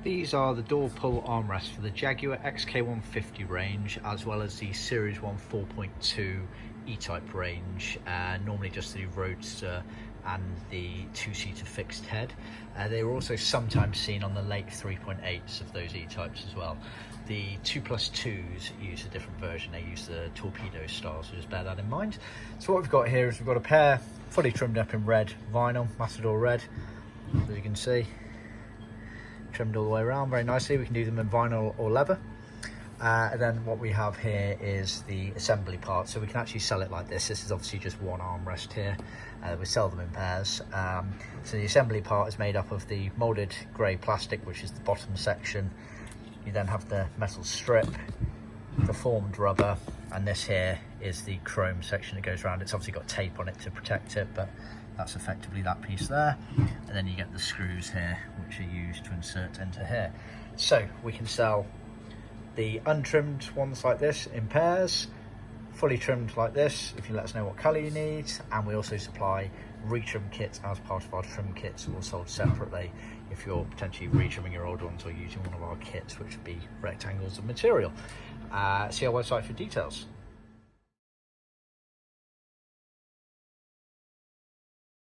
These are the door pull armrests for the Jaguar XK150 range, as well as the Series 1 4.2 E-Type range, normally just the Roadster and the two-seater fixed head. They were also sometimes seen on the late 3.8s of those E-Types as well. The 2+2s use a different version, they use the torpedo style, so just bear that in mind. So what we've got here is we've got a pair fully trimmed up in red vinyl, Matador red, as you can see. Trimmed all the way around very nicely. We can do them in vinyl or leather. And then what we have here is the assembly part, so we can actually sell it like this. This is obviously just one armrest here. We sell them in pairs. So the assembly part is made up of the moulded grey plastic, which is the bottom section. You then have the metal strip, the formed rubber, and this here is the chrome section that goes around. It's obviously got tape on it to protect it, but that's effectively that piece there. And then you get the screws here, which are used to insert into here. So we can sell the untrimmed ones like this in pairs, fully trimmed like this if you let us know what colour you need, and we also supply retrim kits as part of our trim kits, all sold separately if you're potentially retrimming your old ones or using one of our kits, which would be rectangles of material. See our website for details.